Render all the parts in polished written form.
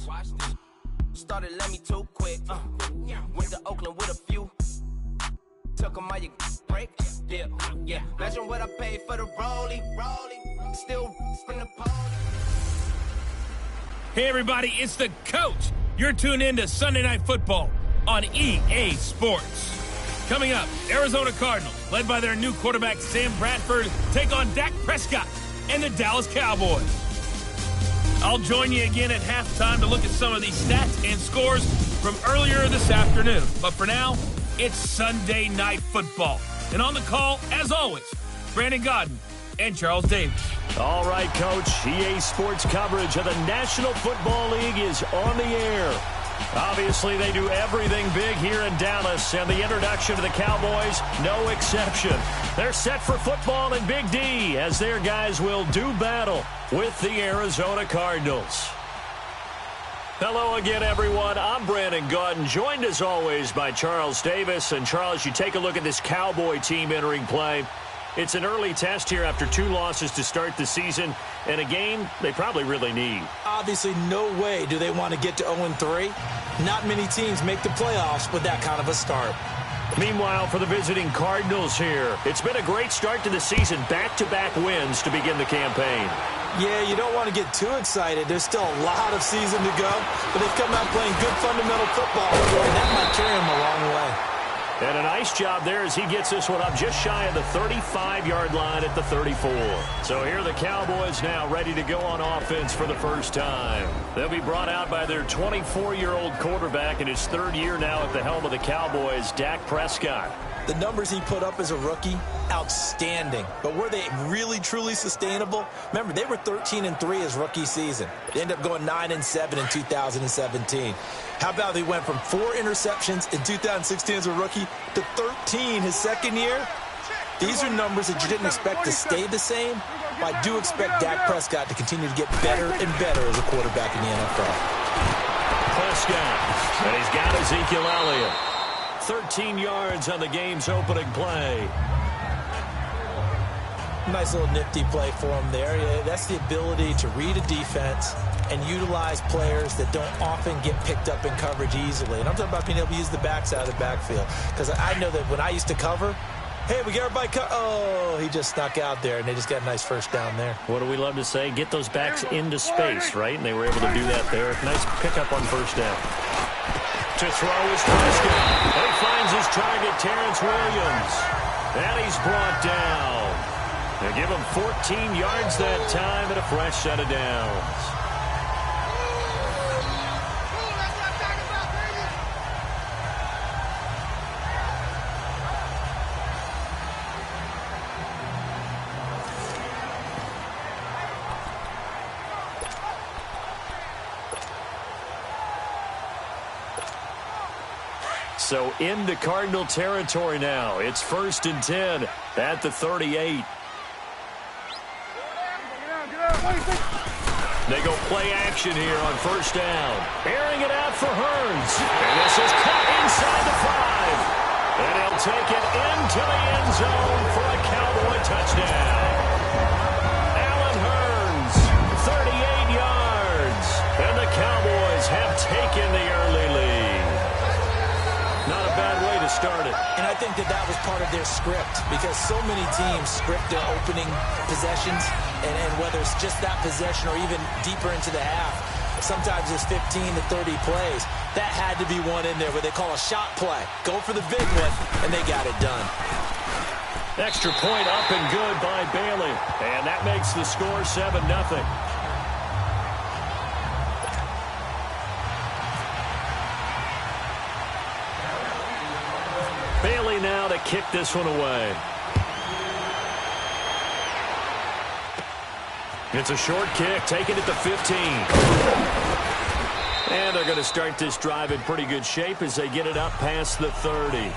Watch this. Started let me too quick. Went to Oakland with a few. Took 'em all you break. Yeah. Imagine what I paid for the rollie. Still from the pole. Hey everybody, it's the coach. You're tuned in to Sunday Night Football on EA Sports. Coming up, Arizona Cardinals, led by their new quarterback Sam Bradford, take on Dak Prescott and the Dallas Cowboys. I'll join you again at halftime to look at some of these stats and scores from earlier this afternoon. But for now, it's Sunday Night Football. And on the call, as always, Brandon Godden and Charles Davis. All right, Coach. EA Sports coverage of the National Football League is on the air. Obviously, they do everything big here in Dallas, and the introduction to the Cowboys, no exception. They're set for football in Big D as their guys will do battle with the Arizona Cardinals. Hello again, everyone. I'm Brandon Godden, joined as always by Charles Davis. And Charles, you take a look at this Cowboy team entering play. It's an early test here after 2 losses to start the season, and a game they probably really need. Obviously, no way do they want to get to 0-3. Not many teams make the playoffs with that kind of a start. Meanwhile, for the visiting Cardinals here, it's been a great start to the season. Back-to-back wins to begin the campaign. Yeah, you don't want to get too excited. There's still a lot of season to go, but they've come out playing good fundamental football, and that might carry them a long way. And a nice job there as he gets this one up just shy of the 35-yard line at the 34. So here are the Cowboys now ready to go on offense for the first time. They'll be brought out by their 24-year-old quarterback in his 3rd year now at the helm of the Cowboys, Dak Prescott. The numbers he put up as a rookie, outstanding. But were they really, truly sustainable? Remember, they were 13-3 his rookie season. They ended up going 9-7 in 2017. How about they went from 4 interceptions in 2016 as a rookie to 13 his 2nd year? These are numbers that you didn't expect to stay the same. But I do expect Dak Prescott to continue to get better and better as a quarterback in the NFL. Prescott, and he's got Ezekiel Elliott. 13 yards on the game's opening play. Nice little nifty play for him there. Yeah, that's the ability to read a defense and utilize players that don't often get picked up in coverage easily. And I'm talking about being able to use the backside of the backfield. Because I know that when I used to cover, hey, we got everybody oh, he just snuck out there, and they just got a nice first down there. What do we love to say? Get those backs into space, right? And they were able to do that there. Nice pickup on first down. To throw is Prescott. And he finds his target, Terrence Williams. And he's brought down. They give him 14 yards that time and a fresh set of downs. So into Cardinal territory now. It's 1st and 10 at the 38. They go play action here on first down. Airing it out for Hurns. And this is cut inside the 5. And he'll take it into the end zone for a Cowboy touchdown. Allen Hurns, 38 yards. And the Cowboys have taken the early lead. Not a bad way to start it. And I think that was part of their script, because so many teams script their opening possessions, and whether it's just that possession or even deeper into the half, sometimes it's 15 to 30 plays. That had to be one in there where they call a shot play. Go for the big one, and they got it done. Extra point up and good by Bailey. And that makes the score 7-0. Bailey now to kick this one away. It's a short kick, taken at the 15. And they're going to start this drive in pretty good shape as they get it up past the 30.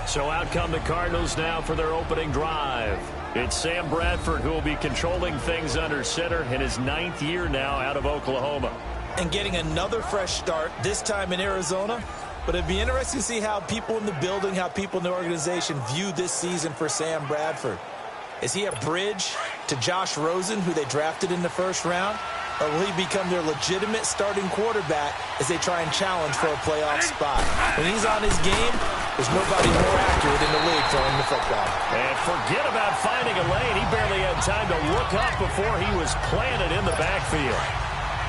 So out come the Cardinals now for their opening drive. It's Sam Bradford who will be controlling things under center in his 9th year now out of Oklahoma. And getting another fresh start, this time in Arizona. But it'd be interesting to see how people in the building, how people in the organization view this season for Sam Bradford. Is he a bridge to Josh Rosen, who they drafted in the 1st round? or will he become their legitimate starting quarterback as they try and challenge for a playoff spot? When he's on his game, there's nobody more accurate in the league throwing the football. And forget about finding a lane. He barely had time to look up before he was planted in the backfield.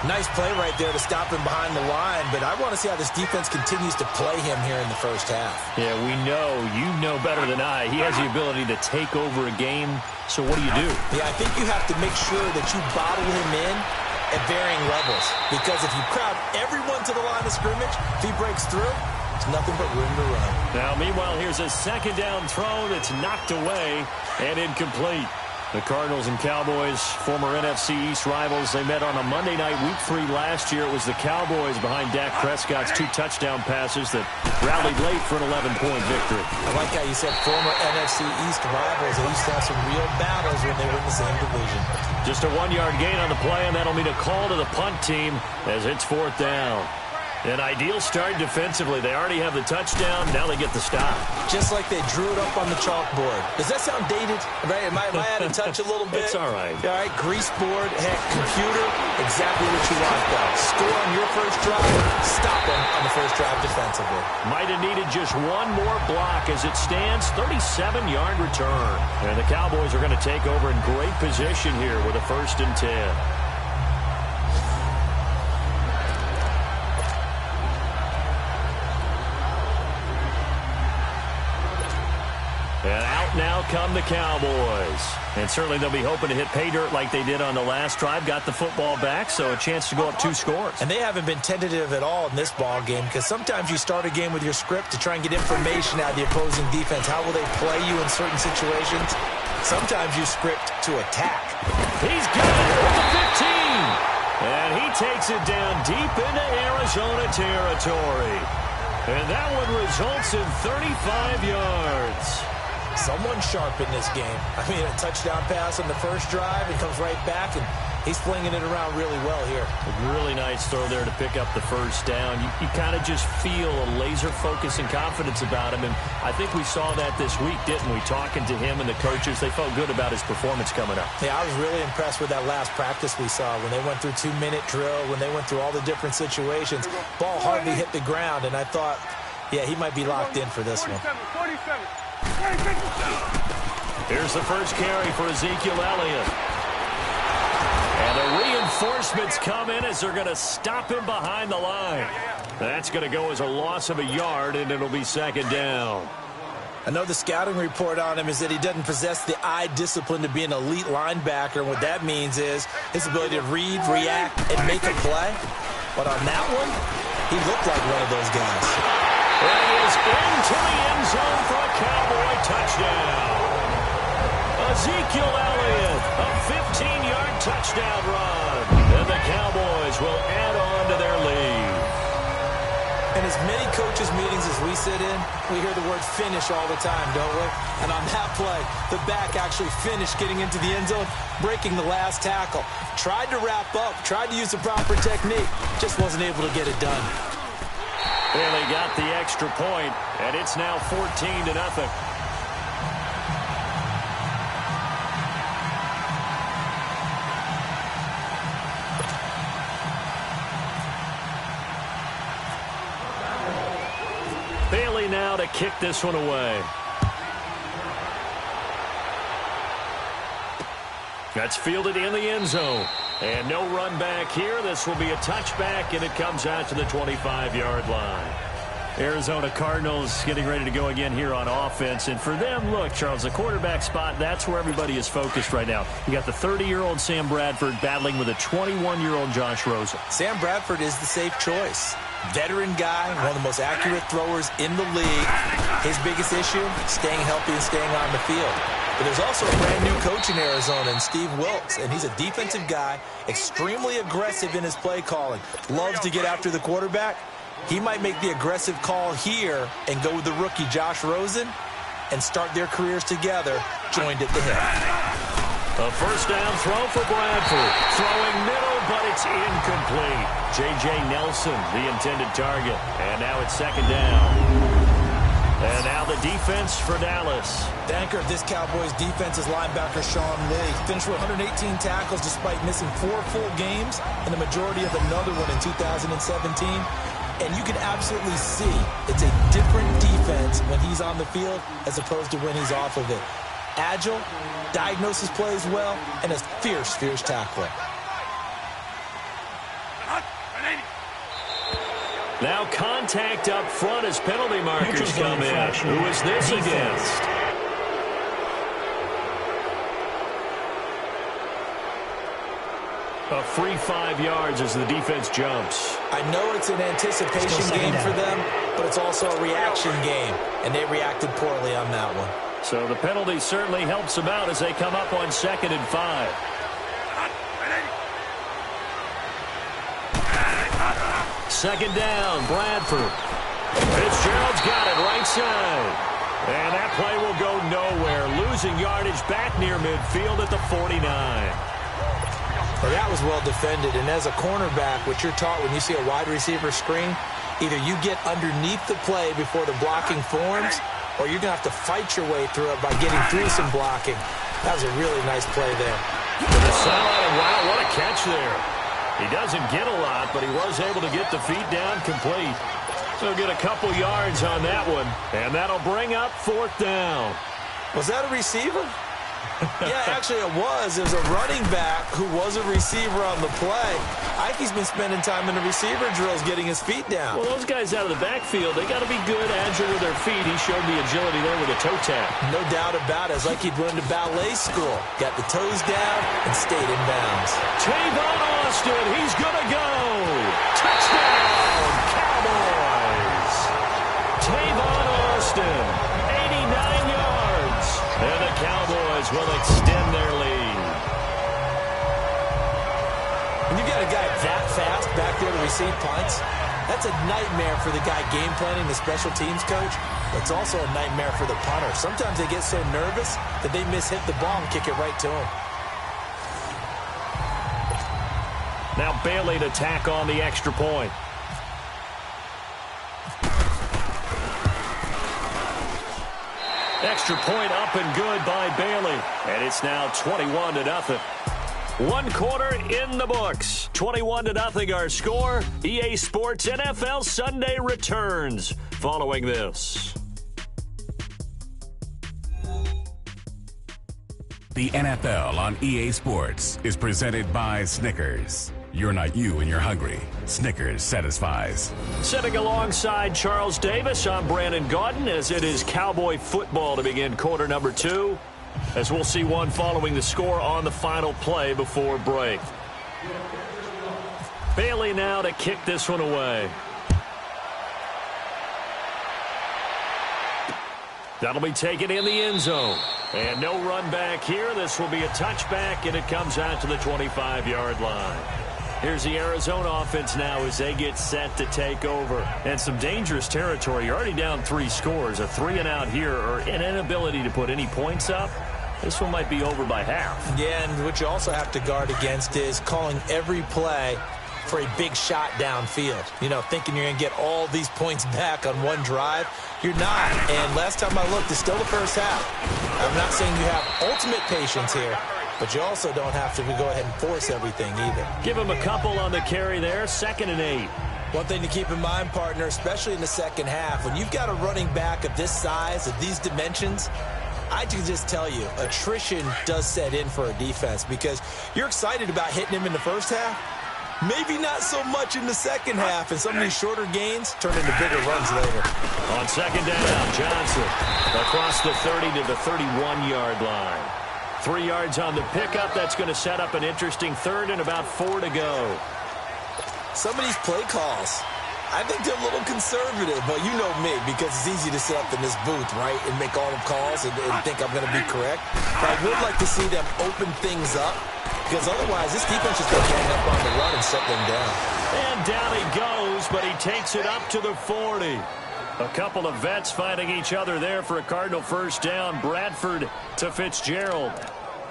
Nice play right there to stop him behind the line, but I want to see how this defense continues to play him here in the first half. Yeah, we know. You know better than I. He has the ability to take over a game, so what do you do? Yeah, I think you have to make sure that you bottle him in at varying levels, because if you crowd everyone to the line of scrimmage, if he breaks through, it's nothing but room to run. Now, meanwhile, here's a second down throw that's knocked away and incomplete. The Cardinals and Cowboys, former NFC East rivals, they met on a Monday night, Week 3 last year. It was the Cowboys behind Dak Prescott's 2 touchdown passes that rallied late for an 11-point victory. I like how you said former NFC East rivals. They used to have some real battles when they were in the same division. Just a 1-yard gain on the play, and that'll mean a call to the punt team as it's 4th down. An ideal start defensively. They already have the touchdown. Now they get the stop. Just like they drew it up on the chalkboard. Does that sound dated? Right? Am I out of touch a little bit? It's all right. All right, grease board, heck, computer, exactly what you want, though. Score on your first drive, stop them on the first drive defensively. Might have needed just one more block. As it stands, 37-yard return. And the Cowboys are going to take over in great position here with a 1st and 10. And out now come the Cowboys. And certainly they'll be hoping to hit pay dirt like they did on the last drive. Got the football back, so a chance to go up 2 scores. And they haven't been tentative at all in this ball game, because sometimes you start a game with your script to try and get information out of the opposing defense. How will they play you in certain situations? Sometimes you script to attack. He's got it at the 15. And he takes it down deep into Arizona territory. And that one results in 35 yards. Someone sharp in this game. I mean, a touchdown pass on the first drive, and comes right back, and he's flinging it around really well here. A really nice throw there to pick up the first down. You kind of just feel a laser focus and confidence about him, and I think we saw that this week, didn't we? Talking to him and the coaches, they felt good about his performance coming up. Yeah, I was really impressed with that last practice we saw when they went through 2-minute drill, when they went through all the different situations. Ball hardly hit the ground, and I thought, yeah, he might be locked in for this one. 47. Here's the first carry for Ezekiel Elliott. And the reinforcements come in as they're going to stop him behind the line. That's going to go as a loss of a yard, and it'll be 2nd down. I know the scouting report on him is that he doesn't possess the eye discipline to be an elite linebacker. And what that means is his ability to read, react, and make a play. But on that one, he looked like one of those guys. And he is into the end zone for a Cowboy touchdown. Ezekiel Elliott, a 15-yard touchdown run. And the Cowboys will add on to their lead. In as many coaches' meetings as we sit in, we hear the word finish all the time, don't we? And on that play, the back actually finished getting into the end zone, breaking the last tackle. Tried to wrap up, tried to use the proper technique, just wasn't able to get it done. Well, they got the extra point, and it's now 14-0. Bailey now to kick this one away. That's fielded in the end zone. And no run back here. This will be a touchback, and it comes out to the 25-yard line. Arizona Cardinals getting ready to go again here on offense. And for them, look, Charles, the quarterback spot, that's where everybody is focused right now. You got the 30-year-old Sam Bradford battling with a 21-year-old Josh Rosen. Sam Bradford is the safe choice. Veteran guy, one of the most accurate throwers in the league. His biggest issue, staying healthy and staying on the field. But there's also a brand new coach in Arizona, and Steve Wilkes, and he's a defensive guy, extremely aggressive in his play calling, loves to get after the quarterback. He might make the aggressive call here and go with the rookie Josh Rosen and start their careers together, joined at the hip. A first down throw for Bradford. Throwing middle, but it's incomplete. J.J. Nelson, the intended target. And now it's 2nd down. And now the defense for Dallas. The anchor of this Cowboys defense is linebacker Sean Lee. Finished with 118 tackles despite missing 4 full games and the majority of another one in 2017. And you can absolutely see it's a different defense when he's on the field as opposed to when he's off of it. Agile, diagnoses plays well, and a fierce tackler. Now contact up front as penalty markers come in. Who is this against? A free 5 yards as the defense jumps. I know it's an anticipation game for them, but it's also a reaction game, and they reacted poorly on that one. So the penalty certainly helps them out as they come up on 2nd and 5. Second down, Bradford. Fitzgerald's got it right side. And that play will go nowhere. Losing yardage back near midfield at the 49. Well, that was well defended. And as a cornerback, what you're taught when you see a wide receiver screen, either you get underneath the play before the blocking forms, or you're going to have to fight your way through it by getting through some blocking. That was a really nice play there. To the sideline, wow, what a catch there. He doesn't get a lot, but he was able to get the feet down complete. So get a couple yards on that one, and that'll bring up 4th down. Was that a receiver? Yeah, actually it was. It was a running back who was a receiver on the play. Ike's been spending time in the receiver drills getting his feet down. Well, those guys out of the backfield, they got to be good, agile with their feet. He showed the agility there with a toe tap. No doubt about it. It's like he'd run to ballet school. Got the toes down and stayed in bounds. Tavon Austin, he's going to go. Touchdown, Cowboys. Tavon Austin, 89 yards. And the Cowboys will extend their lead. When you got a guy that fast back there to receive punts, that's a nightmare for the guy game planning, the special teams coach. But it's also a nightmare for the punter. Sometimes they get so nervous that they mishit the ball and kick it right to him. Now Bailey to tack on the extra point. Extra point up and good by Bailey. And it's now 21-0. 1 quarter in the books. 21-0 our score. EA Sports NFL Sunday returns following this. The NFL on EA Sports is presented by Snickers. You're not you when you're hungry. Snickers satisfies. Sitting alongside Charles Davis, I'm Brandon Gaudin as it is Cowboy football to begin quarter number 2. As we'll see one following the score on the final play before break. Bailey now to kick this one away. That'll be taken in the end zone. And no run back here. This will be a touchback, and it comes out to the 25-yard line. Here's the Arizona offense now as they get set to take over. And some dangerous territory. You're already down 3 scores. A 3-and-out here or an inability to put any points up. This one might be over by half. Yeah, and what you also have to guard against is calling every play for a big shot downfield. You know, thinking you're going to get all these points back on one drive. You're not. And last time I looked, it's still the first half. I'm not saying you have ultimate patience here, but you also don't have to go ahead and force everything either. Give him a couple on the carry there. 2nd and 8. One thing to keep in mind, partner, especially in the second half, when you've got a running back of this size, of these dimensions, I can just tell you, attrition does set in for a defense because you're excited about hitting him in the first half. Maybe not so much in the second half, and some of these shorter gains turn into bigger runs later. On 2nd down, Johnson across the 30 to the 31-yard line. 3 yards on the pickup. That's going to set up an interesting 3rd and about 4 to go. Some of these play calls, I think they're a little conservative, but you know me, because it's easy to sit up in this booth, right, and make all the calls and think I'm going to be correct. But I would like to see them open things up, because otherwise this defense is going to gang up on the run and shut them down. And down he goes, but he takes it up to the 40. A couple of vets fighting each other there for a Cardinal first down. Bradford to Fitzgerald.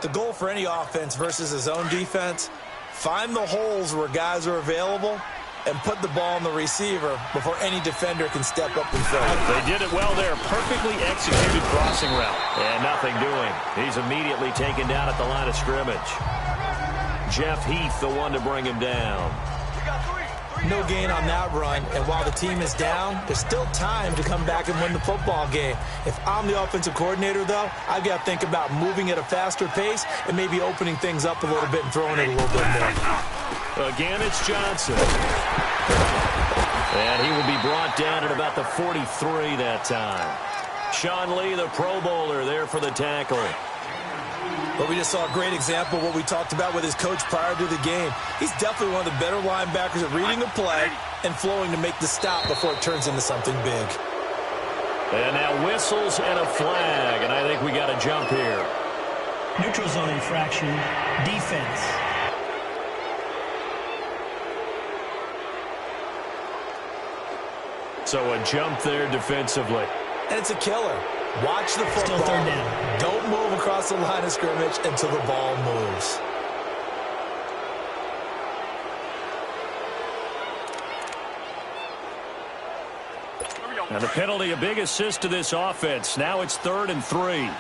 The goal for any offense versus his own defense, find the holes where guys are available and put the ball on the receiver before any defender can step up and fill it. They did it well there. Perfectly executed crossing route. And nothing doing. He's immediately taken down at the line of scrimmage. Jeff Heath, the one to bring him down. No gain on that run, and while the team is down, there's still time to come back and win the football game. If I'm the offensive coordinator, though, I've got to think about moving at a faster pace and maybe opening things up a little bit and throwing it a little bit more. Again, it's Johnson. And he will be brought down at about the 43 that time. Sean Lee, the Pro Bowler, there for the tackle. But we just saw a great example of what we talked about with his coach prior to the game. He's definitely one of the better linebackers at reading a play and flowing to make the stop before it turns into something big. And now whistles and a flag, and I think we got a jump here. Neutral zone infraction, defense. So a jump there defensively. And it's a killer. Watch the football. Still third down. Don't move across the line of scrimmage until the ball moves. And the penalty, a big assist to this offense. Now it's 3rd and 3.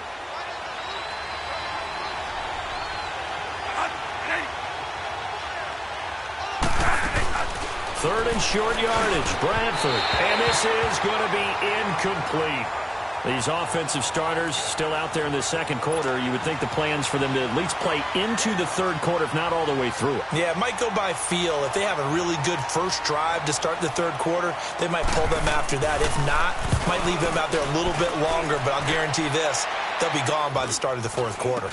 Third and short yardage, Bradford. And this is going to be incomplete. These offensive starters still out there in the second quarter. You would think the plan's for them to at least play into the third quarter, if not all the way through it. Yeah, it might go by feel. If they have a really good first drive to start the third quarter, they might pull them after that. If not, might leave them out there a little bit longer, but I'll guarantee this, they'll be gone by the start of the fourth quarter.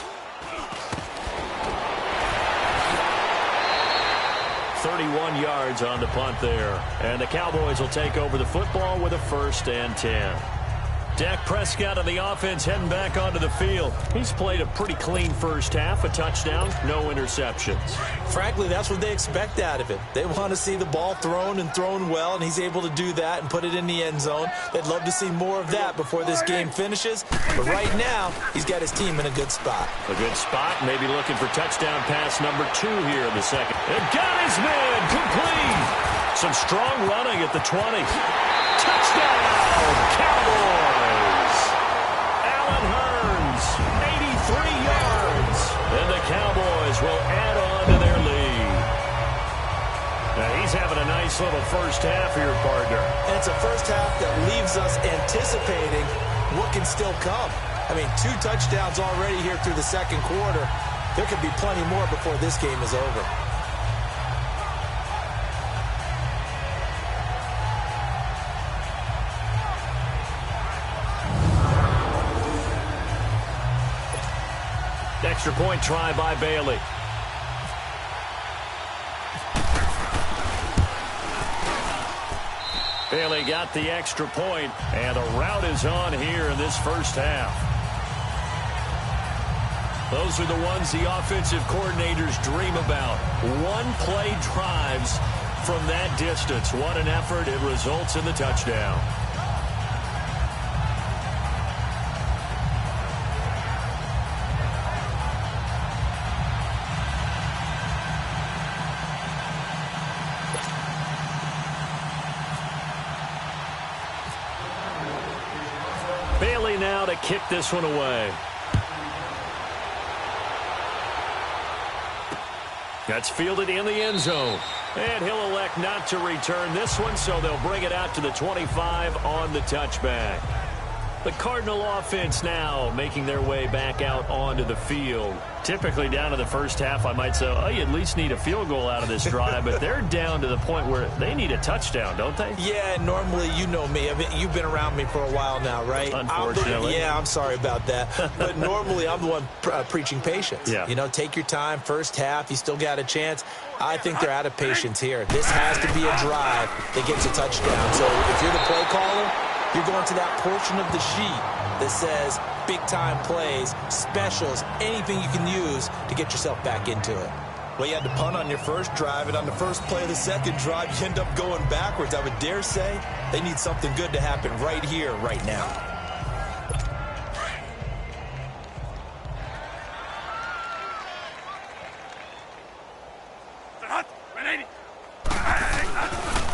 31 yards on the punt there. And the Cowboys will take over the football with a 1st and 10. Dak Prescott of the offense heading back onto the field. He's played a pretty clean first half, a touchdown, no interceptions. Frankly, that's what they expect out of him. They want to see the ball thrown and thrown well, and he's able to do that and put it in the end zone. They'd love to see more of that before this game finishes. But right now, he's got his team in a good spot. A good spot, maybe looking for touchdown pass number 2 here in the second. And got his man, complete. Some strong running at the 20. Touchdown, Cowboys. 83 yards, and the Cowboys will add on to their lead. Now he's having a nice little first half here, partner. And it's a first half that leaves us anticipating what can still come. I mean, 2 touchdowns already here through the second quarter. There could be plenty more before this game is over. Extra point try by Bailey. Bailey got the extra point, and a rout is on here in this first half. Those are the ones the offensive coordinators dream about. One-play drives from that distance. What an effort. It results in the touchdown. Bailey now to kick this one away. That's fielded in the end zone. And he'll elect not to return this one, so they'll bring it out to the 25 on the touchback. The Cardinal offense now making their way back out onto the field. Typically down to the first half, I might say, oh, you at least need a field goal out of this drive, but they're down to the point where they need a touchdown, don't they? Yeah, normally, you know me. I mean, you've been around me for a while now, right? Unfortunately. I'm sorry about that. But normally, I'm the one preaching patience. Yeah. You know, take your time. First half, you still got a chance. I think they're out of patience here. This has to be a drive that gets a touchdown. So if you're the play caller, you're going to that portion of the sheet that says big-time plays, specials, anything you can use to get yourself back into it. Well, you had to punt on your first drive, and on the first play of the second drive, you end up going backwards. I would dare say they need something good to happen right here, right now.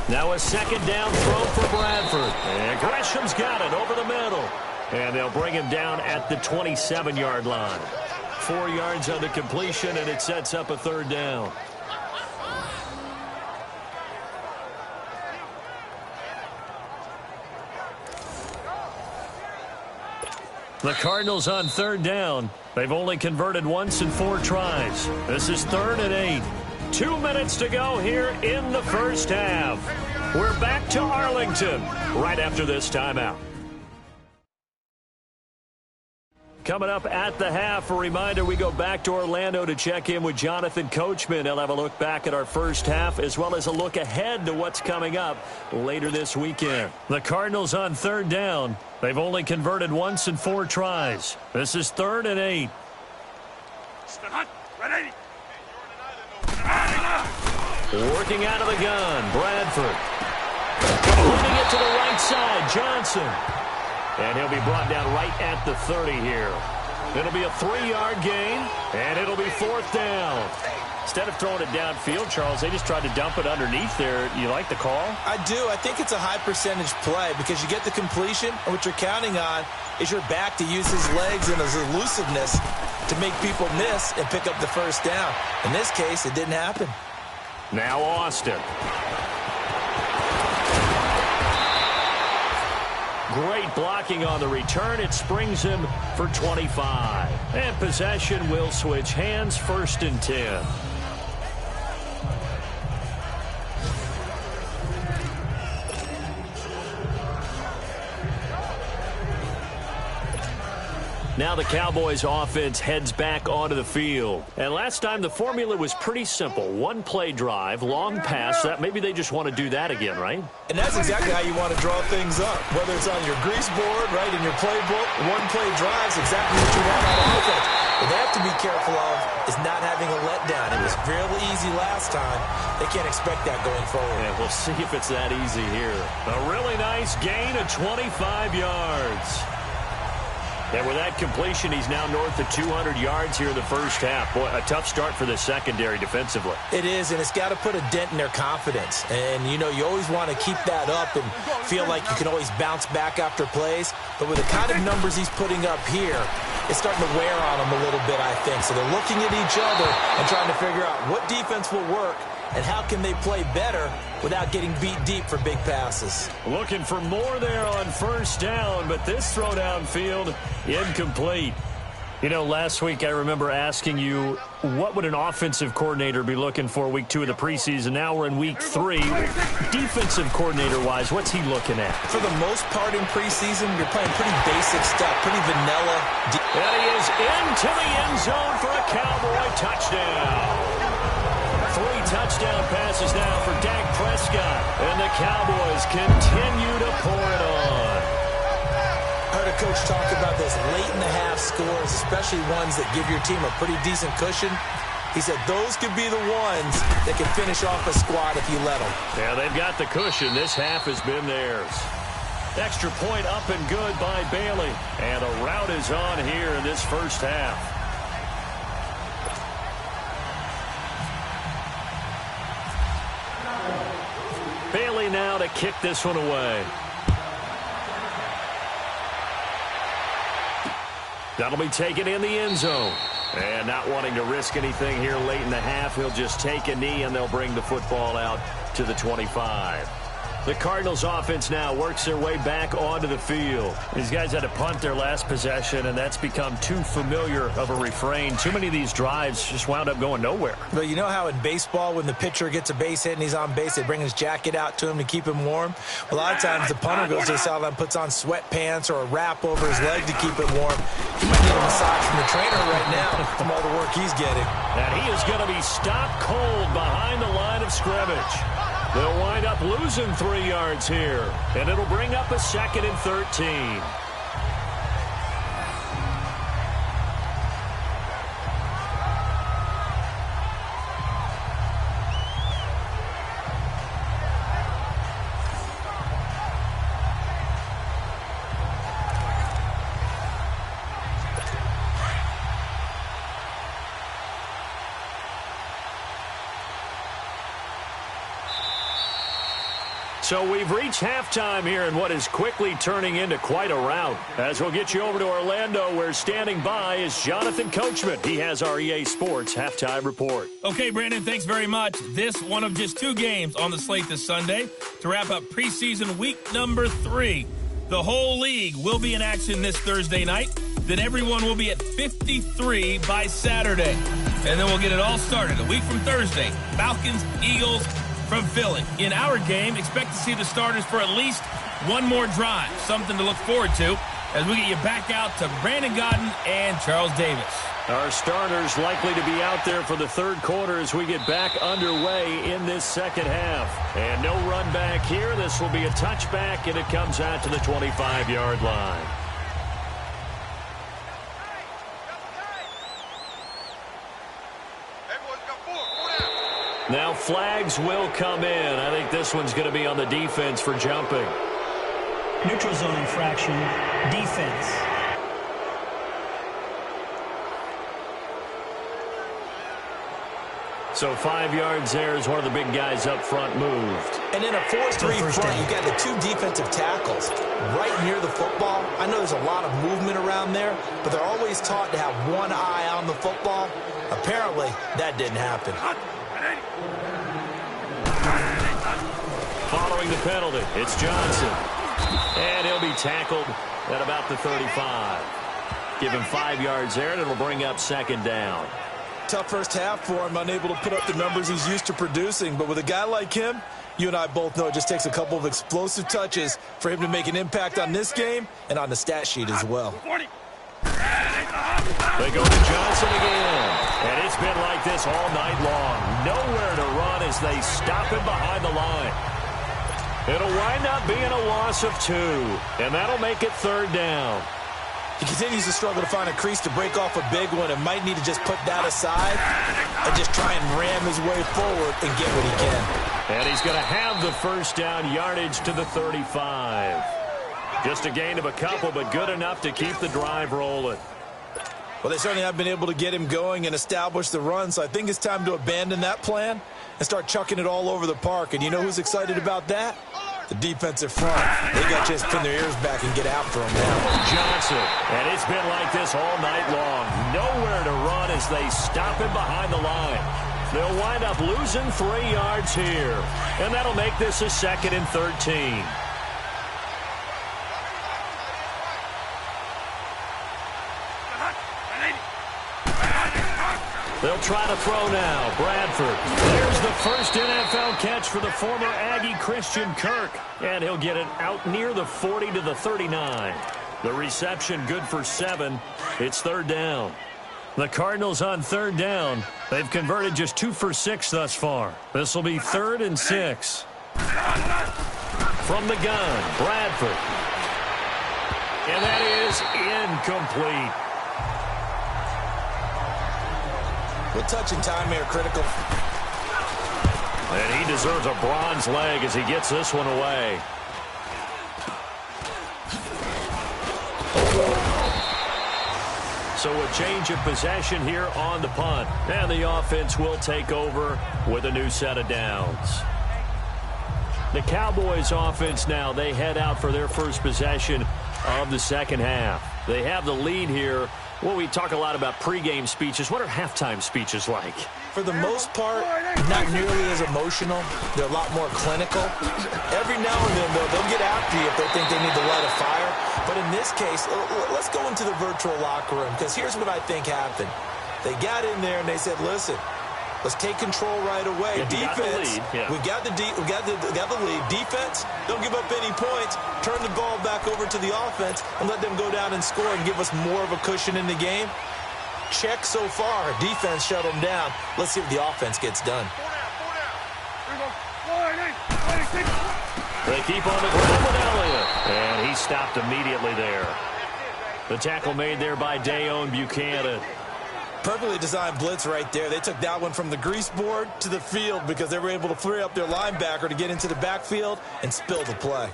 Now a second down throw for Bradford. And Gresham's got it over the middle. And they'll bring him down at the 27-yard line. 4 yards on the completion, and it sets up a third down. The Cardinals on third down. They've only converted once in 4 tries. This is 3rd and 8. 2 minutes to go here in the first half. We're back to Arlington right after this timeout. Coming up at the half, a reminder, we go back to Orlando to check in with Jonathan Coachman. He'll have a look back at our first half as well as a look ahead to what's coming up later this weekend. The Cardinals on third down. They've only converted once in 4 tries. This is 3rd and 8. Working out of the gun, Bradford. Putting it to the right side, Johnson. And he'll be brought down right at the 30 here. It'll be a 3-yard gain, and it'll be 4th down. Instead of throwing it downfield, Charles, they just tried to dump it underneath there. You like the call? I do. I think it's a high-percentage play because you get the completion, and what you're counting on is your back to use his legs and his elusiveness to make people miss and pick up the first down. In this case, it didn't happen. Now Austin. Great blocking on the return. It springs him for 25. And possession will switch hands, 1st and 10. Now the Cowboys offense heads back onto the field. And last time the formula was pretty simple. 1-play drive, long pass. That maybe they just want to do that again, right? And that's exactly how you want to draw things up. Whether it's on your grease board, right, in your playbook, 1-play drives, exactly what you want on offense. What they have to be careful of is not having a letdown. It was real easy last time. They can't expect that going forward. Yeah, we'll see if it's that easy here. A really nice gain of 25 yards. And with that completion, he's now north of 200 yards here in the first half. Boy, a tough start for the secondary defensively. It is, and it's got to put a dent in their confidence. And, you know, you always want to keep that up and feel like you can always bounce back after plays. But with the kind of numbers he's putting up here, it's starting to wear on them a little bit, I think. So they're looking at each other and trying to figure out what defense will work and how can they play better without getting beat deep for big passes. Looking for more there on first down, but this throw downfield incomplete. You know, last week I remember asking you, what would an offensive coordinator be looking for week 2 of the preseason? Now we're in week 3. Defensive coordinator-wise, what's he looking at? For the most part in preseason, you're playing pretty basic stuff, pretty vanilla. And he is into the end zone for a Cowboy touchdown. 3 touchdown passes now for Dak Prescott. And the Cowboys continue to pour it on. I heard a coach talk about those late-in-the-half scores, especially ones that give your team a pretty decent cushion. He said those could be the ones that can finish off a squad if you let them. Yeah, they've got the cushion. This half has been theirs. Extra point up and good by Bailey. And a rout is on here in this first half. Bailey now to kick this one away. That'll be taken in the end zone. And not wanting to risk anything here late in the half, he'll just take a knee and they'll bring the football out to the 25. The Cardinals offense now works their way back onto the field. These guys had to punt their last possession, and that's become too familiar of a refrain. Too many of these drives just wound up going nowhere. Well, you know how in baseball, when the pitcher gets a base hit and he's on base, they bring his jacket out to him to keep him warm? A lot of times the punter goes to the sideline, puts on sweatpants or a wrap over his leg to keep it warm. He might need a massage from the trainer right now from all the work he's getting. And he is going to be stopped cold behind the line of scrimmage. They'll wind up losing 3 yards here, and it'll bring up a 2nd and 13. So we've reached halftime here in what is quickly turning into quite a rout. As we'll get you over to Orlando, where standing by is Jonathan Coachman. He has our EA Sports halftime report. Okay, Brandon, thanks very much. This one of just 2 games on the slate this Sunday to wrap up preseason week number 3. The whole league will be in action this Thursday night. Then everyone will be at 53 by Saturday. And then we'll get it all started a week from Thursday. Falcons, Eagles, from Philly. In our game, expect to see the starters for at least one more drive. Something to look forward to as we get you back out to Brandon Godden and Charles Davis. Our starters likely to be out there for the third quarter as we get back underway in this second half. And no run back here. This will be a touchback, and it comes out to the 25-yard line. Now flags will come in. I think this one's going to be on the defense for jumping. Neutral zone infraction, defense. So 5 yards there as one of the big guys up front moved. And in a 4-3 front, you've got the 2 defensive tackles right near the football. I know there's a lot of movement around there, but they're always taught to have one eye on the football. Apparently, that didn't happen. Following the penalty, it's Johnson. And he'll be tackled at about the 35. Give him 5 yards there, and it'll bring up second down. Tough first half for him, unable to put up the numbers he's used to producing. But with a guy like him, you and I both know it just takes a couple of explosive touches for him to make an impact on this game and on the stat sheet as well. They go to Johnson again. And it's been like this all night long. Nowhere to run as they stop him behind the line. It'll wind up being a loss of 2. And that'll make it third down. He continues to struggle to find a crease to break off a big one and might need to just put that aside and just try and ram his way forward and get what he can. And he's going to have the first down yardage to the 35. Just a gain of a couple, but good enough to keep the drive rolling. Well, they certainly have been able to get him going and establish the run, so I think it's time to abandon that plan and start chucking it all over the park. And you know who's excited about that? The defensive front. They got to just pin their ears back and get after him now. Johnson, and it's been like this all night long. Nowhere to run as they stop him behind the line. They'll wind up losing 3 yards here, and that'll make this a 2nd and 13. They'll try to throw now. Bradford. There's the first NFL catch for the former Aggie Christian Kirk. And he'll get it out near the 40 to the 39. The reception good for 7. It's third down. The Cardinals on third down. They've converted just 2 for 6 thus far. This will be 3rd and 6. From the gun, Bradford. And that is incomplete. With touch and time here, critical. And he deserves a bronze leg as he gets this one away. So a change of possession here on the punt. And the offense will take over with a new set of downs. The Cowboys offense now, they head out for their first possession of the second half. They have the lead here. Well, we talk a lot about pregame speeches. What are halftime speeches like? For the most part, not nearly as emotional. They're a lot more clinical. Every now and then, though, they'll get after you if they think they need to light a fire. But in this case, let's go into the virtual locker room, because here's what I think happened. They got in there and they said, listen, let's take control right away. Defense, we got the lead. Defense, don't give up any points. Turn the ball back over to the offense and let them go down and score and give us more of a cushion in the game. Check so far. Defense shut them down. Let's see what the offense gets done. They keep on the ground with Elliott. And he stopped immediately there. The tackle made there by Dayon Buchanan. Perfectly designed blitz right there. They took that one from the grease board to the field because they were able to free up their linebacker to get into the backfield and spill the play.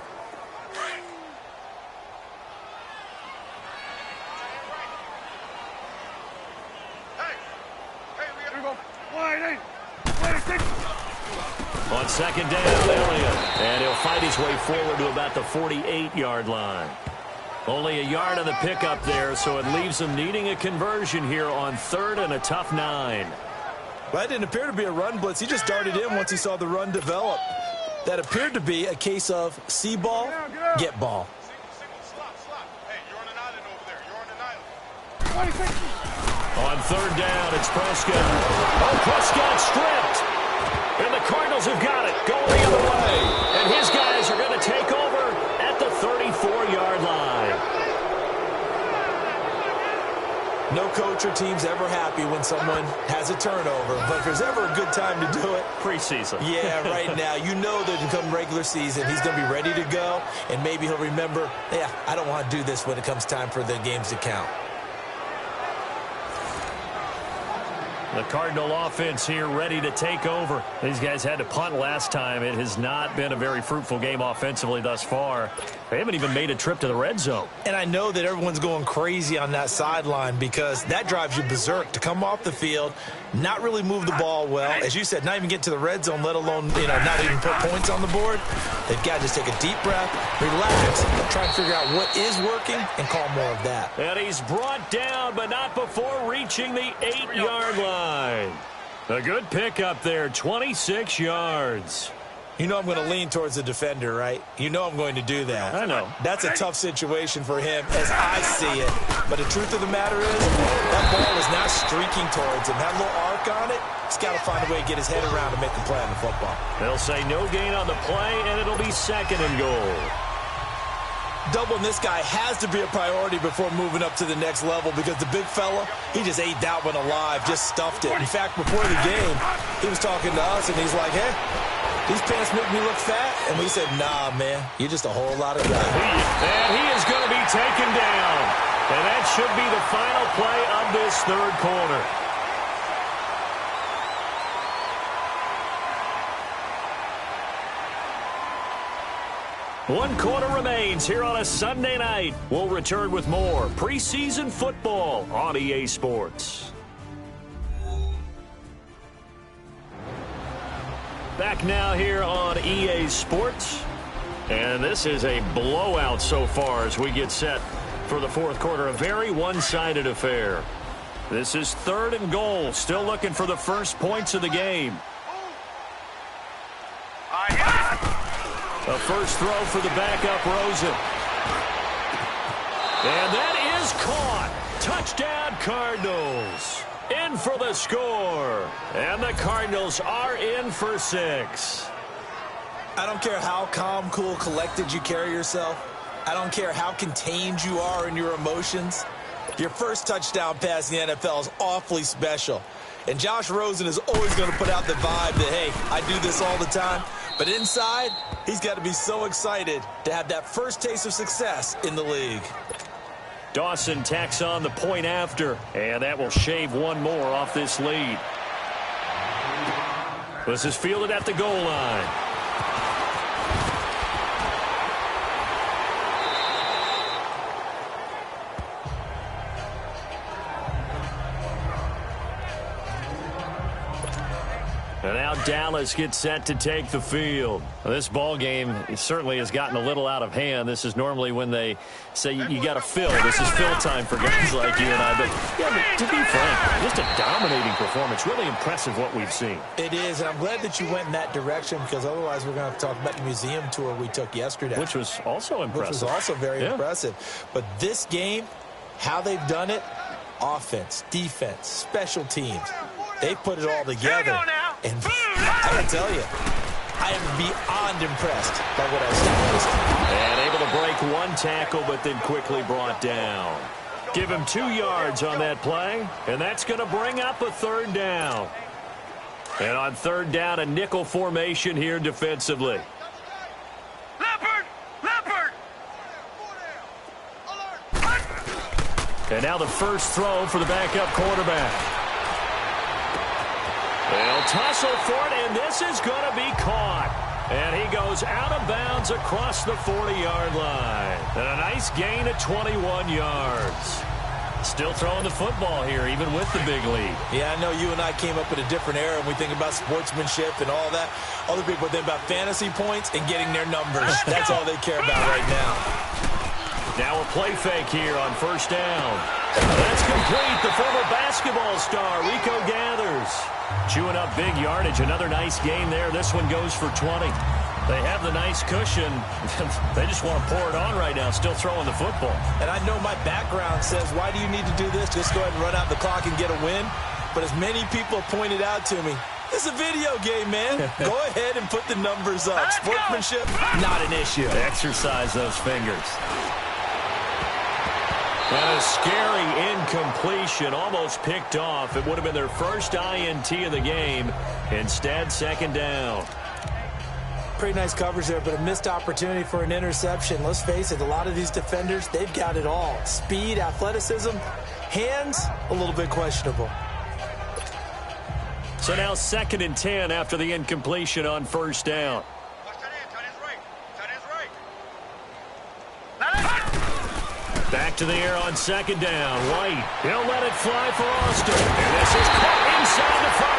On second down, Elliott. And he'll fight his way forward to about the 48-yard line. Only a yard on the pickup there, so it leaves them needing a conversion here on 3rd and a tough 9. Well, that didn't appear to be a run blitz. He just darted in once he saw the run develop. That appeared to be a case of see ball, get ball. On 3rd down, it's Prescott. Oh, Prescott stripped. And the Cardinals have got it. Going the other way. And his guys are going to take over at the 34-yard line. No coach or team's ever happy when someone has a turnover. But if there's ever a good time to do it, preseason. Yeah, right now. You know that to come regular season, he's going to be ready to go. And maybe he'll remember, yeah, I don't want to do this when it comes time for the games to count. The Cardinal offense here ready to take over. These guys had to punt last time. It has not been a very fruitful game offensively thus far. They haven't even made a trip to the red zone. And I know that everyone's going crazy on that sideline because that drives you berserk to come off the field, not really move the ball well. As you said, not even get to the red zone, let alone, not even put points on the board. They've got to just take a deep breath, relax, try and figure out what is working and call more of that. And he's brought down, but not before reaching the 8-yard line. A good pickup there, 26 yards. You know I'm going to lean towards the defender, right? You know I'm going to do that. I know. That's a tough situation for him as I see it. But the truth of the matter is, that ball is not streaking towards him. That little arc on it, he's got to find a way to get his head around and make the play on the football. They'll say no gain on the play, and it'll be 2nd and goal. Doubling this guy has to be a priority before moving up to the next level because the big fella, he just ate that one alive, just stuffed it. In fact, before the game, he was talking to us, and he's like, hey, these pants make me look fat. And we said, nah, man, you're just a whole lot of guy. And he is going to be taken down. And that should be the final play of this 3rd quarter. One quarter remains here on a Sunday night. We'll return with more preseason football on EA Sports. Back now here on EA Sports. And this is a blowout so far as we get set for the 4th quarter. A very one-sided affair. This is 3rd and goal. Still looking for the first points of the game. A first throw for the backup, Rosen. And that is caught. Touchdown, Cardinals. In for the score. And the Cardinals are in for 6. I don't care how calm, cool, collected you carry yourself. I don't care how contained you are in your emotions. Your first touchdown pass in the NFL is awfully special. And Josh Rosen is always going to put out the vibe that, hey, I do this all the time. But inside, he's got to be so excited to have that first taste of success in the league. Dawson tacks on the point after, and that will shave one more off this lead. This is fielded at the goal line. And now Dallas gets set to take the field. This ball game certainly has gotten a little out of hand. This is normally when they say you got to fill. This is fill time for guys like you and I. But to be frank, just a dominating performance. Really impressive what we've seen. It is, and I'm glad that you went in that direction because otherwise we're going to have to talk about the museum tour we took yesterday. Which was also impressive. Which was also very impressive. But this game, how they've done it, offense, defense, special teams, they put it all together. And I got to tell you, I am beyond impressed by what I've seen this game. And able to break one tackle, but then quickly brought down. Give him 2 yards on that play, and that's going to bring up a 3rd down. And on 3rd down, a nickel formation here defensively. Leopard! And now the first throw for the backup quarterback. They'll tussle for it, and this is going to be caught. And he goes out of bounds across the 40-yard line. And a nice gain of 21 yards. Still throwing the football here, even with the big lead. Yeah, I know you and I came up in a different era, and we think about sportsmanship and all that. Other people think about fantasy points and getting their numbers. That's all they care about right now. Now a play fake here on first down. That's complete. The former basketball star, Rico Gathers. Chewing up big yardage. Another nice game there. This one goes for 20. They have the nice cushion. They just want to pour it on right now, still throwing the football. And I know my background says, why do you need to do this? Just go ahead and run out the clock and get a win. But as many people pointed out to me, it's a video game, man. Go ahead and put the numbers up. Sportsmanship, not an issue. Exercise those fingers. And a scary incompletion, almost picked off. It would have been their first INT of the game. Instead, second down. Pretty nice coverage there, but a missed opportunity for an interception. Let's face it, a lot of these defenders, they've got it all. Speed, athleticism, hands, a little bit questionable. So now 2nd and 10 after the incompletion on first down. Back to the air on 2nd down. White, he'll let it fly for Austin. And this is caught inside the 5.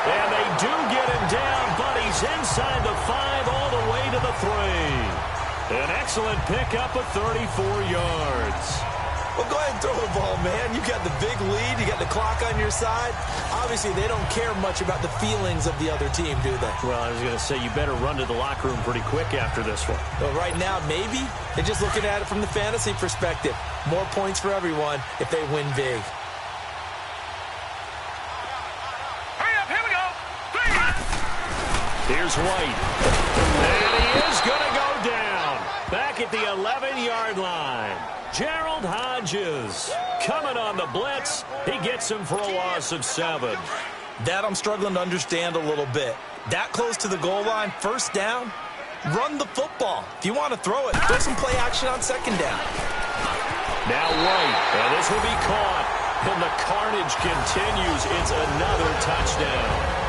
And they do get him down, but he's inside the 5 all the way to the 3. An excellent pickup of 34 yards. Well, go ahead and throw the ball, man. You got the big lead. You got the clock on your side. Obviously, they don't care much about the feelings of the other team, do they? Well, I was going to say, you better run to the locker room pretty quick after this one. Well, right now, maybe. They're just looking at it from the fantasy perspective. More points for everyone if they win big. Here's White. And he is going to go down. Back at the 11-yard line. Gerald Hodges coming on the blitz. He gets him for a loss of 7. That I'm struggling to understand a little bit. That close to the goal line, first down, run the football. If you want to throw it, throw some play action on 2nd down. Now White, and this will be caught. And the carnage continues. It's another touchdown.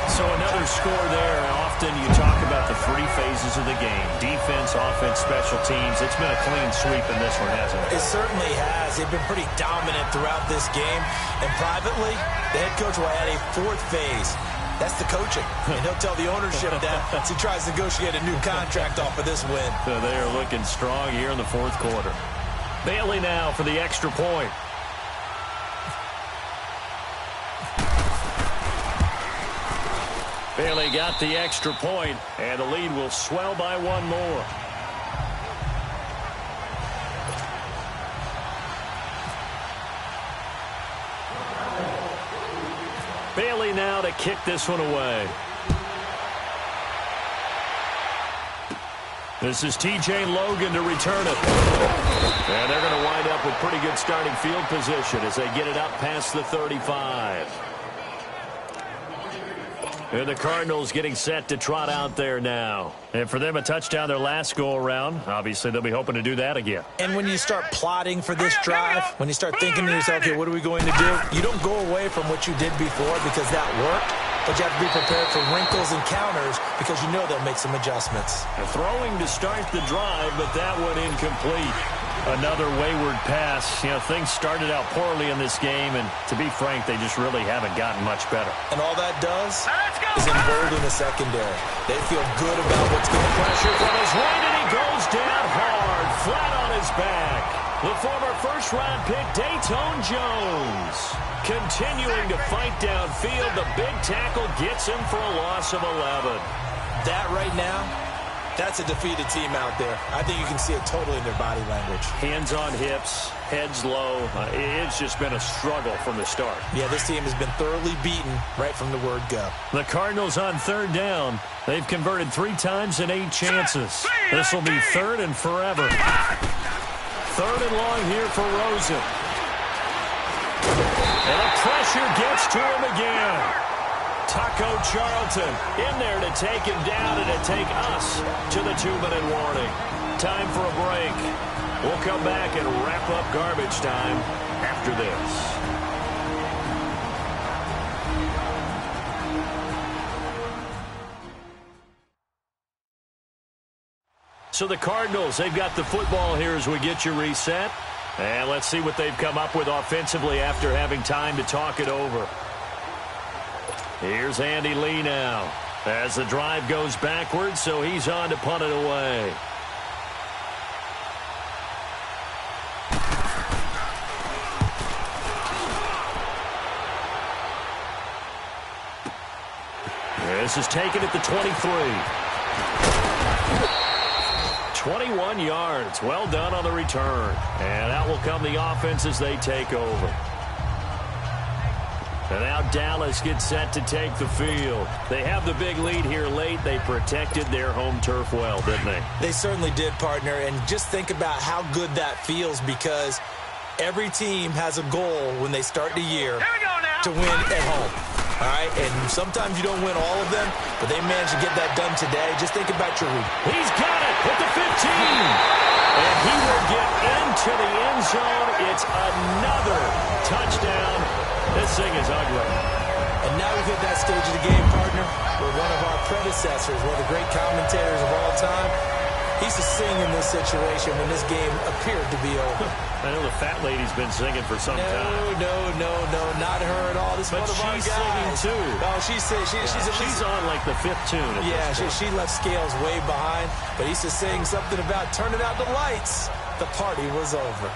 So another score there. Often you talk about the 3 phases of the game. Defense, offense, special teams. It's been a clean sweep in this one, hasn't it? It certainly has. They've been pretty dominant throughout this game. And privately, the head coach will add a 4th phase. That's the coaching. And he'll tell the ownership that as he tries to negotiate a new contract off of this win. So they are looking strong here in the 4th quarter. Bailey now for the extra point. Bailey got the extra point, and the lead will swell by 1 more. Bailey now to kick this one away. This is TJ Logan to return it. And they're going to wind up with pretty good starting field position as they get it up past the 35. And the Cardinals getting set to trot out there now. And for them, a touchdown their last go-around. Obviously, they'll be hoping to do that again. And when you start plotting for this drive, when you start thinking to yourself, okay, what are we going to do? You don't go away from what you did before because that worked. But you have to be prepared for wrinkles and counters because you know they'll make some adjustments. Throwing to start the drive, but that one incomplete. Another wayward pass. You know, things started out poorly in this game, and to be frank, they just really haven't gotten much better. And all that does is embolden the secondary. They feel good about what's going to pressure from his right, and he goes down hard, flat on his back. The former first-round pick, Dayton Jones, continuing to fight downfield. The big tackle gets him for a loss of 11. That right now, that's a defeated team out there. I think you can see it totally in their body language. Hands on hips, heads low. It's just been a struggle from the start. Yeah, this team has been thoroughly beaten right from the word go. The Cardinals on 3rd down. They've converted 3 times in 8 chances. This will be 3rd and forever. 3rd and long here for Rosen. And the pressure gets to him again. Taco Charlton in there to take him down and to take us to the 2-minute warning. Time for a break. We'll come back and wrap up garbage time after this. So the Cardinals, they've got the football here as we get you reset. And let's see what they've come up with offensively after having time to talk it over. Here's Andy Lee now as the drive goes backwards, so he's on to punt it away. This is taken at the 23. 21 yards. Well done on the return. And out will come the offense as they take over. And now Dallas gets set to take the field. They have the big lead here late. They protected their home turf well, didn't they? They certainly did, partner. And just think about how good that feels, because every team has a goal when they start the year to win at home. All right, and sometimes you don't win all of them, but they managed to get that done today. Just think about your week. He's got it at the 15. And he will get into the end zone. It's another touchdown. This thing is ugly. And now we've hit that stage of the game, partner, where one of our predecessors, one of the great commentators of all time, he used to sing in this situation when this game appeared to be over. I know the fat lady's been singing for some time. No, not her at all. This is one of our guys. She's singing too. Oh, she's on like the fifth tune. Yeah, she left Scales way behind, but he used to sing something about turning out the lights. The party was over.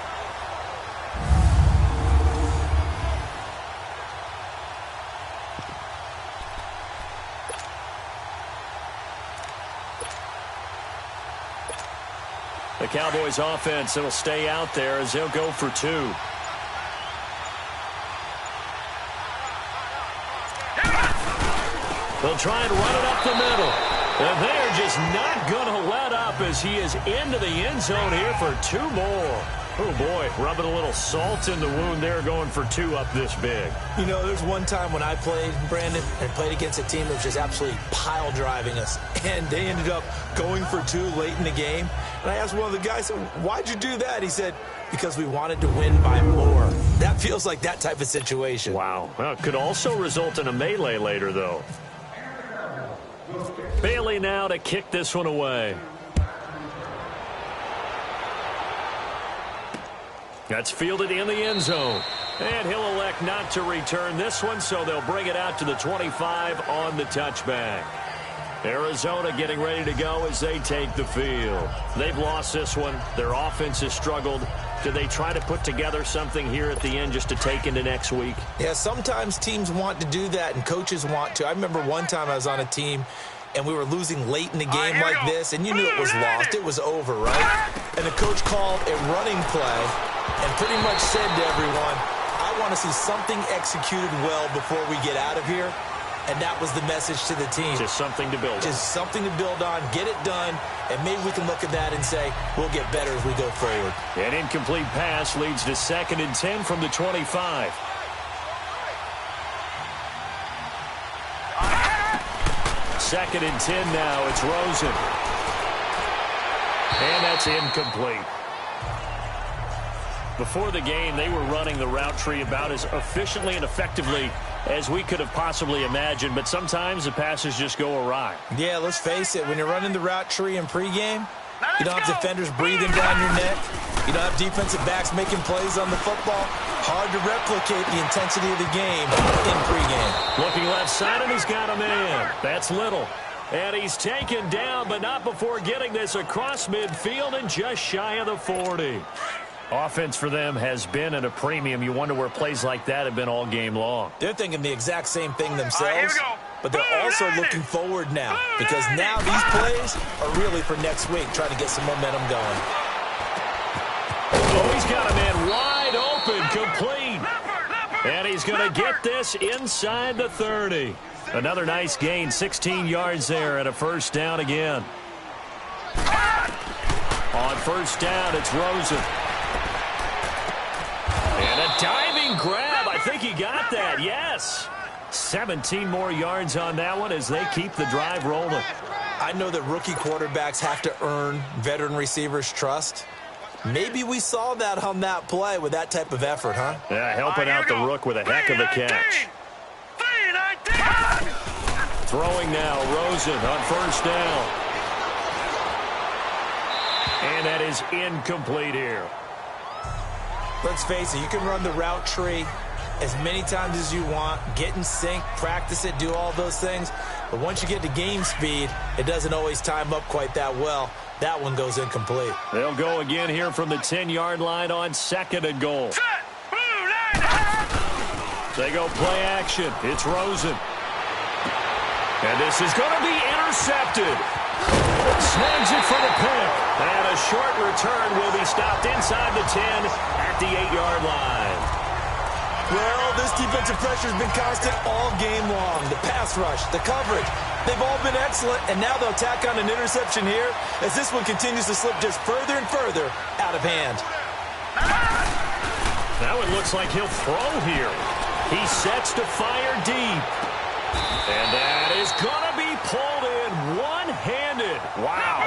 The Cowboys offense, it'll stay out there as they'll go for 2. They'll try and run it up the middle. And they're just not going to let up as he is into the end zone here for 2 more. Oh, boy, rubbing a little salt in the wound there, going for 2 up this big. You know, there's one time when I played, Brandon, and played against a team that was just absolutely pile driving us, and they ended up going for 2 late in the game. And I asked one of the guys, why'd you do that? He said, because we wanted to win by more. That feels like that type of situation. Wow. Well, it could also result in a melee later, though. Bailey now to kick this one away. That's fielded in the end zone. And he'll elect not to return this one, so they'll bring it out to the 25 on the touchback. Arizona getting ready to go as they take the field. They've lost this one. Their offense has struggled. Do they try to put together something here at the end just to take into next week? Yeah, sometimes teams want to do that and coaches want to. I remember one time I was on a team and we were losing late in the game like this, and you knew it was lost. It was over, right? And the coach called a running play and pretty much said to everyone, I want to see something executed well before we get out of here. And that was the message to the team. Just something to build on. Just something to build on, get it done, and maybe we can look at that and say, we'll get better as we go forward. An incomplete pass leads to 2nd and 10 from the 25. Second and 10 now. It's Rosen. And that's incomplete. Before the game, they were running the route tree about as efficiently and effectively as we could have possibly imagined, but sometimes the passes just go awry. Yeah, let's face it. When you're running the route tree in pregame, you don't have defenders breathing down your neck. You don't have defensive backs making plays on the football. Hard to replicate the intensity of the game in pregame. Looking left side, and he's got a man. That's Little. And he's taken down, but not before getting this across midfield and just shy of the 40. Offense for them has been at a premium. You wonder where plays like that have been all game long. They're thinking the exact same thing themselves, but they're also looking forward now, because now these plays are really for next week, trying to get some momentum going. Oh, he's got a man wide open, complete. And he's going to get this inside the 30. Another nice gain, 16 yards there, and a first down again. On first down, it's Rosen. And a diving grab. I think he got that. Yes. 17 more yards on that one as they keep the drive rolling. I know that rookie quarterbacks have to earn veteran receivers' trust. Maybe we saw that on that play with that type of effort, huh? Yeah, helping out the rook with a heck of a catch. Throwing now, Rosen on first down. And that is incomplete here. Let's face it, you can run the route tree as many times as you want, get in sync, practice it, do all those things. But once you get to game speed, it doesn't always time up quite that well. That one goes incomplete. They'll go again here from the 10-yard line on 2nd and goal. They go play action. It's Rosen. And this is going to be intercepted. Snags it for the pick. And a short return will be stopped inside the 10 at the 8-yard line. Well, this defensive pressure has been constant all game long. The pass rush, the coverage, they've all been excellent, and now they'll tack on an interception here as this one continues to slip just further and further out of hand. Now it looks like he'll throw here. He sets to fire deep. And that is going to be pulled in one-handed. Wow.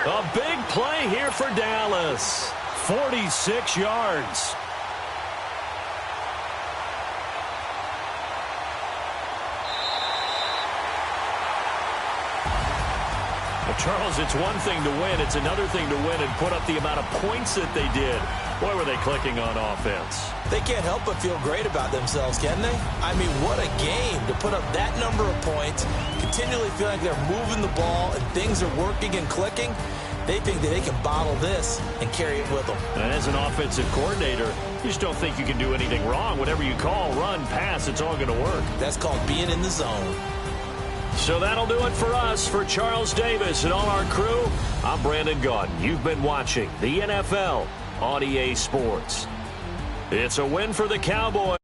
A big play here for Dallas. 46 yards. Charles, it's one thing to win. It's another thing to win and put up the amount of points that they did. Boy, were they clicking on offense. They can't help but feel great about themselves, can they? I mean, what a game to put up that number of points, continually feel like they're moving the ball and things are working and clicking. They think that they can bottle this and carry it with them. And as an offensive coordinator, you just don't think you can do anything wrong. Whatever you call, run, pass, it's all going to work. That's called being in the zone. So that'll do it for us. For Charles Davis and all our crew, I'm Brandon Gaudin. You've been watching the NFL on EA Sports. It's a win for the Cowboys.